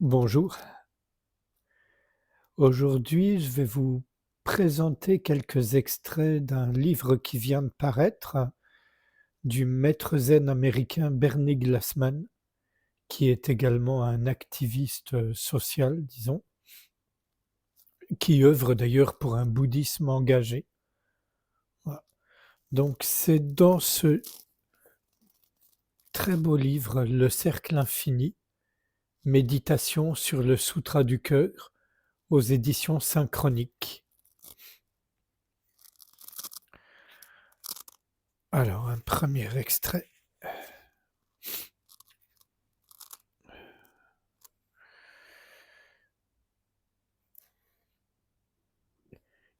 Bonjour, aujourd'hui je vais vous présenter quelques extraits d'un livre qui vient de paraître du maître zen américain Bernie Glassman, qui est également un activiste social, disons, qui œuvre d'ailleurs pour un bouddhisme engagé. Voilà. Donc c'est dans ce très beau livre, Le Cercle Infini, Méditation sur le Sutra du Cœur, aux éditions Synchroniques. Alors, un premier extrait.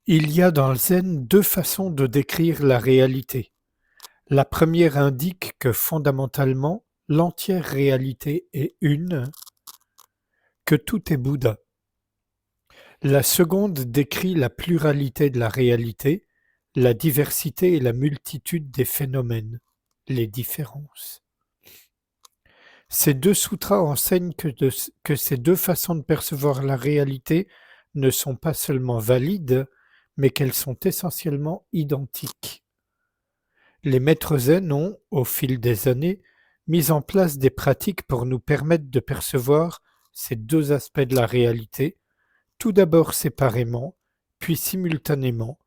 Il y a dans le zen deux façons de décrire la réalité. La première indique que fondamentalement, l'entière réalité est une, que tout est Bouddha. La seconde décrit la pluralité de la réalité, la diversité et la multitude des phénomènes, les différences. Ces deux sutras enseignent que ces deux façons de percevoir la réalité ne sont pas seulement valides, mais qu'elles sont essentiellement identiques. Les maîtres zen ont, au fil des années, mis en place des pratiques pour nous permettre de percevoir ces deux aspects de la réalité, tout d'abord séparément, puis simultanément,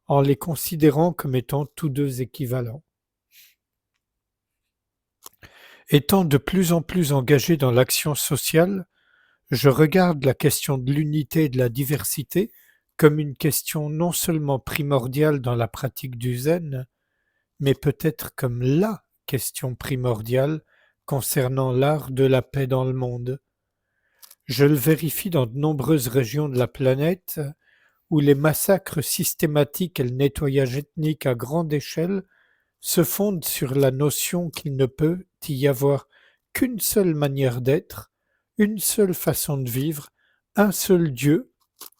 en les considérant comme étant tous deux équivalents. Étant de plus en plus engagé dans l'action sociale, je regarde la question de l'unité et de la diversité comme une question non seulement primordiale dans la pratique du zen, mais peut-être comme la question primordiale concernant l'art de la paix dans le monde. Je le vérifie dans de nombreuses régions de la planète où les massacres systématiques et le nettoyage ethnique à grande échelle se fondent sur la notion qu'il ne peut y avoir qu'une seule manière d'être, une seule façon de vivre, un seul Dieu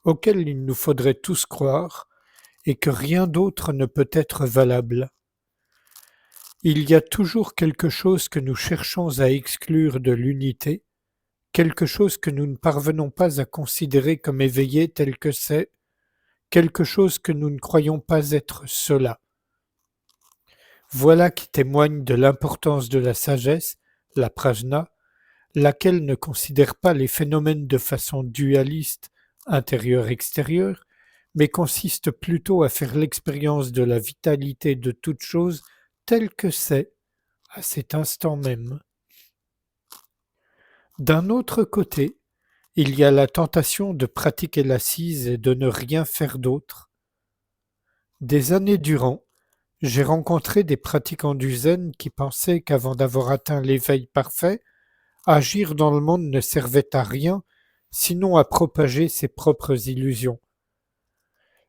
auquel il nous faudrait tous croire, et que rien d'autre ne peut être valable. Il y a toujours quelque chose que nous cherchons à exclure de l'unité, quelque chose que nous ne parvenons pas à considérer comme éveillé tel que c'est, quelque chose que nous ne croyons pas être cela. Voilà qui témoigne de l'importance de la sagesse, la prajna, laquelle ne considère pas les phénomènes de façon dualiste, intérieur-extérieur, mais consiste plutôt à faire l'expérience de la vitalité de toute chose telle que c'est, à cet instant même. D'un autre côté, il y a la tentation de pratiquer l'assise et de ne rien faire d'autre. Des années durant, j'ai rencontré des pratiquants du zen qui pensaient qu'avant d'avoir atteint l'éveil parfait, agir dans le monde ne servait à rien, sinon à propager ses propres illusions.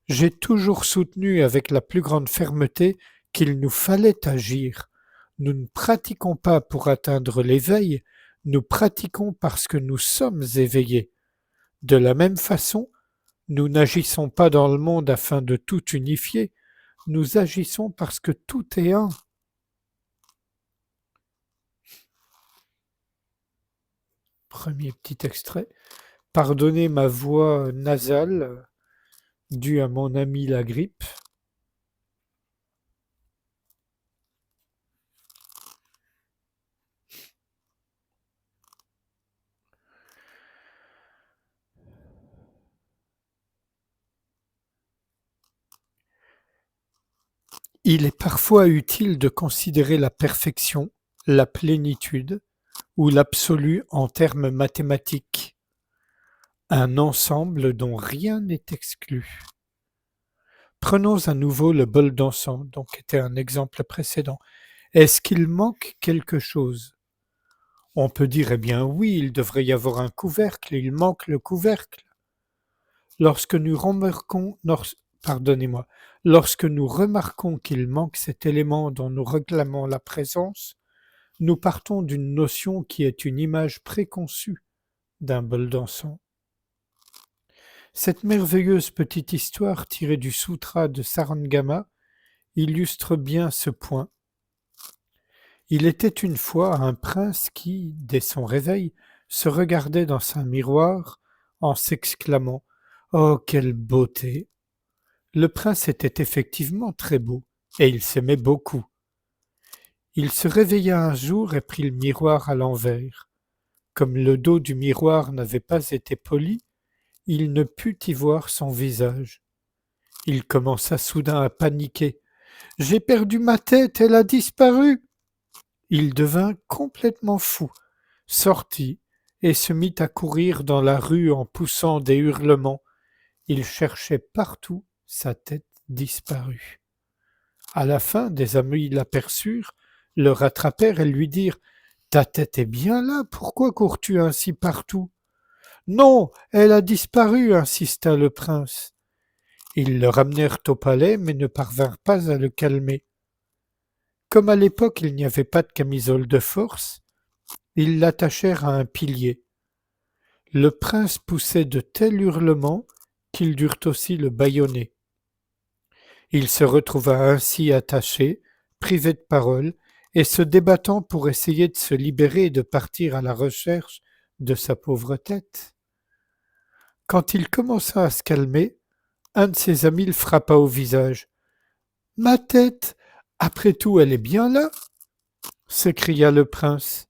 J'ai toujours soutenu avec la plus grande fermeté qu'il nous fallait agir. Nous ne pratiquons pas pour atteindre l'éveil, nous pratiquons parce que nous sommes éveillés. De la même façon, nous n'agissons pas dans le monde afin de tout unifier, nous agissons parce que tout est un. Premier petit extrait. Pardonnez ma voix nasale, due à mon ami la grippe. Il est parfois utile de considérer la perfection, la plénitude ou l'absolu en termes mathématiques, un ensemble dont rien n'est exclu. Prenons à nouveau le bol d'encens, donc qui était un exemple précédent. Est-ce qu'il manque quelque chose? On peut dire, eh bien oui, il devrait y avoir un couvercle, il manque le couvercle. Lorsque nous remarquons, pardonnez-moi, lorsque nous remarquons qu'il manque cet élément dont nous réclamons la présence, nous partons d'une notion qui est une image préconçue d'un bol d'encens. Cette merveilleuse petite histoire tirée du Sutra de Sarangama illustre bien ce point. Il était une fois un prince qui, dès son réveil, se regardait dans un miroir en s'exclamant: «Oh, quelle beauté!» Le prince était effectivement très beau, et il s'aimait beaucoup. Il se réveilla un jour et prit le miroir à l'envers. Comme le dos du miroir n'avait pas été poli, il ne put y voir son visage. Il commença soudain à paniquer. «J'ai perdu ma tête, elle a disparu!» Il devint complètement fou, sortit et se mit à courir dans la rue en poussant des hurlements. Il cherchait partout sa tête disparue. À la fin, des amis l'aperçurent, le rattrapèrent et lui dirent: «Ta tête est bien là, pourquoi cours-tu ainsi partout?» «Non, elle a disparu», insista le prince. Ils le ramenèrent au palais, mais ne parvinrent pas à le calmer. Comme à l'époque il n'y avait pas de camisole de force, ils l'attachèrent à un pilier. Le prince poussait de tels hurlements qu'ils durent aussi le bâillonner. Il se retrouva ainsi attaché, privé de parole, et se débattant pour essayer de se libérer et de partir à la recherche de sa pauvre tête. Quand il commença à se calmer, un de ses amis le frappa au visage. «Ma tête! Après tout, elle est bien là!» s'écria le prince.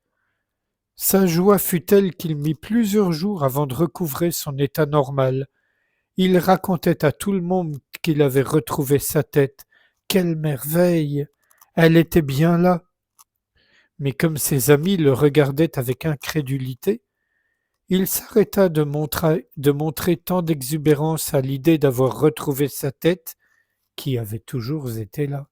Sa joie fut telle qu'il mit plusieurs jours avant de recouvrer son état normal. Il racontait à tout le monde qu'il avait retrouvé sa tête. Quelle merveille! Elle était bien là. Mais comme ses amis le regardaient avec incrédulité, il s'arrêta de montrer tant d'exubérance à l'idée d'avoir retrouvé sa tête qui avait toujours été là.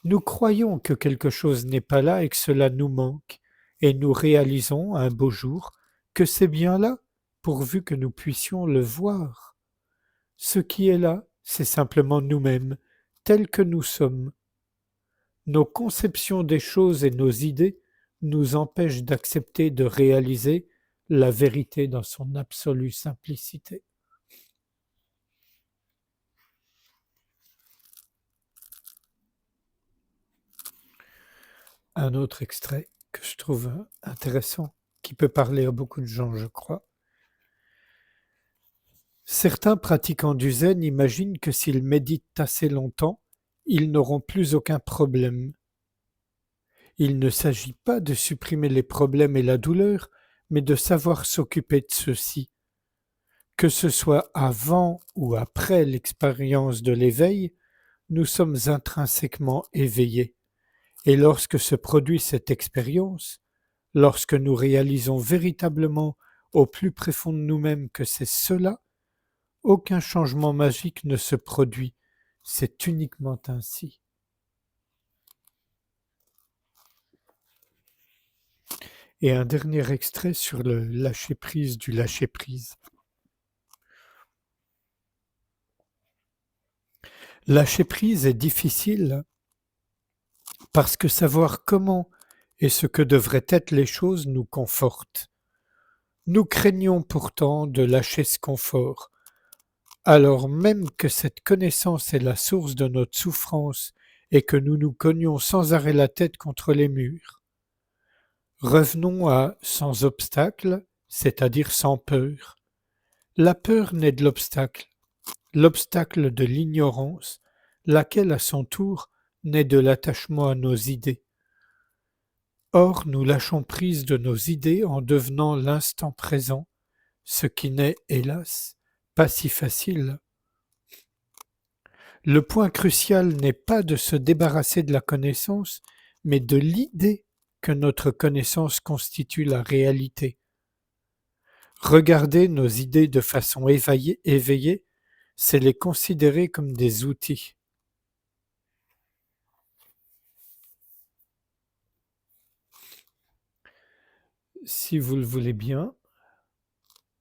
Nous croyons que quelque chose n'est pas là et que cela nous manque, et nous réalisons un beau jour que c'est bien là, pourvu que nous puissions le voir. Ce qui est là, c'est simplement nous-mêmes, tels que nous sommes. Nos conceptions des choses et nos idées nous empêchent d'accepter de réaliser la vérité dans son absolue simplicité. Un autre extrait que je trouve intéressant, qui peut parler à beaucoup de gens, je crois. Certains pratiquants du zen imaginent que s'ils méditent assez longtemps, ils n'auront plus aucun problème. Il ne s'agit pas de supprimer les problèmes et la douleur, mais de savoir s'occuper de ceux-ci. Que ce soit avant ou après l'expérience de l'éveil, nous sommes intrinsèquement éveillés. Et lorsque se produit cette expérience, lorsque nous réalisons véritablement au plus profond de nous-mêmes que c'est cela, aucun changement magique ne se produit, c'est uniquement ainsi. Et un dernier extrait sur le lâcher-prise du lâcher-prise. Lâcher-prise est difficile parce que savoir comment et ce que devraient être les choses nous conforte. Nous craignons pourtant de lâcher ce confort, alors même que cette connaissance est la source de notre souffrance et que nous nous cognons sans arrêt la tête contre les murs. Revenons à sans obstacle, c'est-à-dire sans peur. La peur naît de l'obstacle de l'ignorance, laquelle à son tour naît de l'attachement à nos idées. Or nous lâchons prise de nos idées en devenant l'instant présent, ce qui n'est, hélas, pas si facile. Le point crucial n'est pas de se débarrasser de la connaissance, mais de l'idée que notre connaissance constitue la réalité. Regarder nos idées de façon éveillée, c'est les considérer comme des outils. Si vous le voulez bien,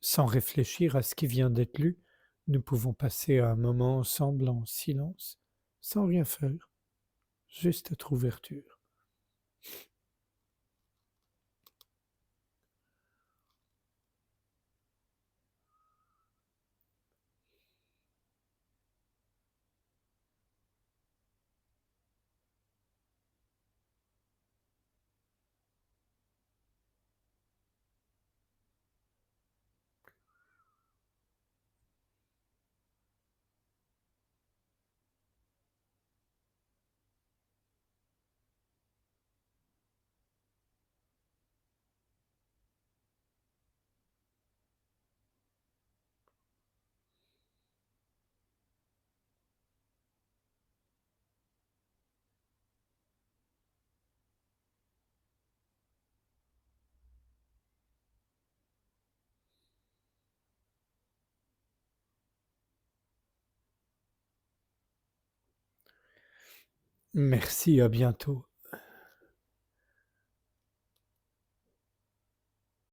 sans réfléchir à ce qui vient d'être lu, nous pouvons passer un moment ensemble en silence, sans rien faire, juste être ouverture. Merci, à bientôt.